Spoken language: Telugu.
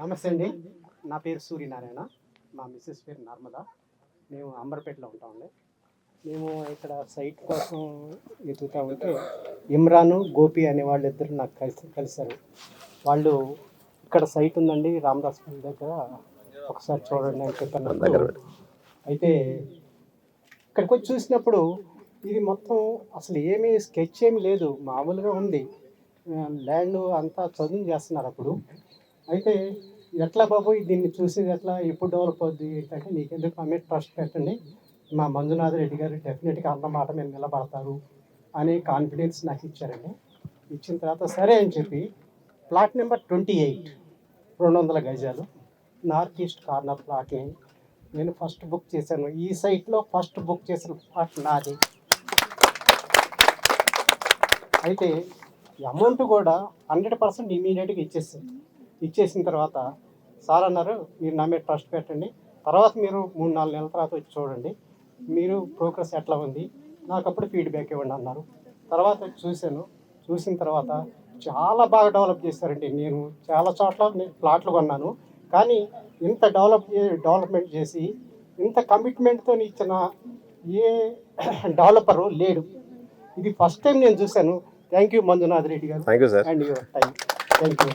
నమస్తే అండి. నా పేరు సూర్యనారాయణ. మా మిసెస్ పేరు నర్మద. మేము అంబర్పేటలో ఉంటామండి. మేము ఇక్కడ సైట్ కోసం వెతుకుతా ఉంటే ఇమ్రాను, గోపి అనే వాళ్ళిద్దరు నాకు కలిశారు. వాళ్ళు ఇక్కడ సైట్ ఉందండి రామదాస్పల్లి దగ్గర, ఒకసారి చూడండి అని చెప్పాను. అయితే ఇక్కడికి వచ్చి చూసినప్పుడు ఇది మొత్తం అసలు ఏమీ స్కెచ్ ఏమి లేదు, మామూలుగా ఉంది. ల్యాండ్ అంతా చదువు చేస్తున్నారు అప్పుడు. అయితే ఎట్లా బాబు దీన్ని చూసేది ఎట్లా, ఎప్పుడు డెవలప్ అవుద్ది ఏంటంటే, నీకెందుకు ఆమె ట్రస్ట్ పెట్టండి, మా మంజునాథ్ రెడ్డి గారు డెఫినెట్గా అన్నమాట మీద నిలబడతారు అనే కాన్ఫిడెన్స్ నాకు ఇచ్చారండి. ఇచ్చిన తర్వాత సరే అని చెప్పి ప్లాట్ నెంబర్ 28 200 గజాలు నార్త్ ఈస్ట్ కార్నర్ ప్లాట్ని నేను ఫస్ట్ బుక్ చేశాను. ఈ సైట్లో ఫస్ట్ బుక్ చేసిన ప్లాట్ నాది. అయితే ఈ అమౌంట్ కూడా 100% ఇమీడియట్గా ఇచ్చేసిన తర్వాత సార్ అన్నారు, మీరు నా మీద ట్రస్ట్ పెట్టండి, తర్వాత మీరు 3-4 నెలల తర్వాత వచ్చి చూడండి, మీరు ప్రోగ్రెస్ ఎట్లా ఉంది నాకు అప్పుడు ఫీడ్బ్యాక్ ఇవ్వండి అన్నారు. తర్వాత చూశాను. చూసిన తర్వాత చాలా బాగా డెవలప్ చేశారండి. నేను చాలా చోట్ల ప్లాట్లు కొన్నాను, కానీ ఇంత డెవలప్మెంట్ చేసి ఇంత కమిట్మెంట్తో ఇచ్చిన ఏ డెవలపరు లేడు. ఇది ఫస్ట్ టైం నేను చూశాను. థ్యాంక్ యూ మంజునాథ్ రెడ్డి గారు. Thank you sir. And your time. Thank you.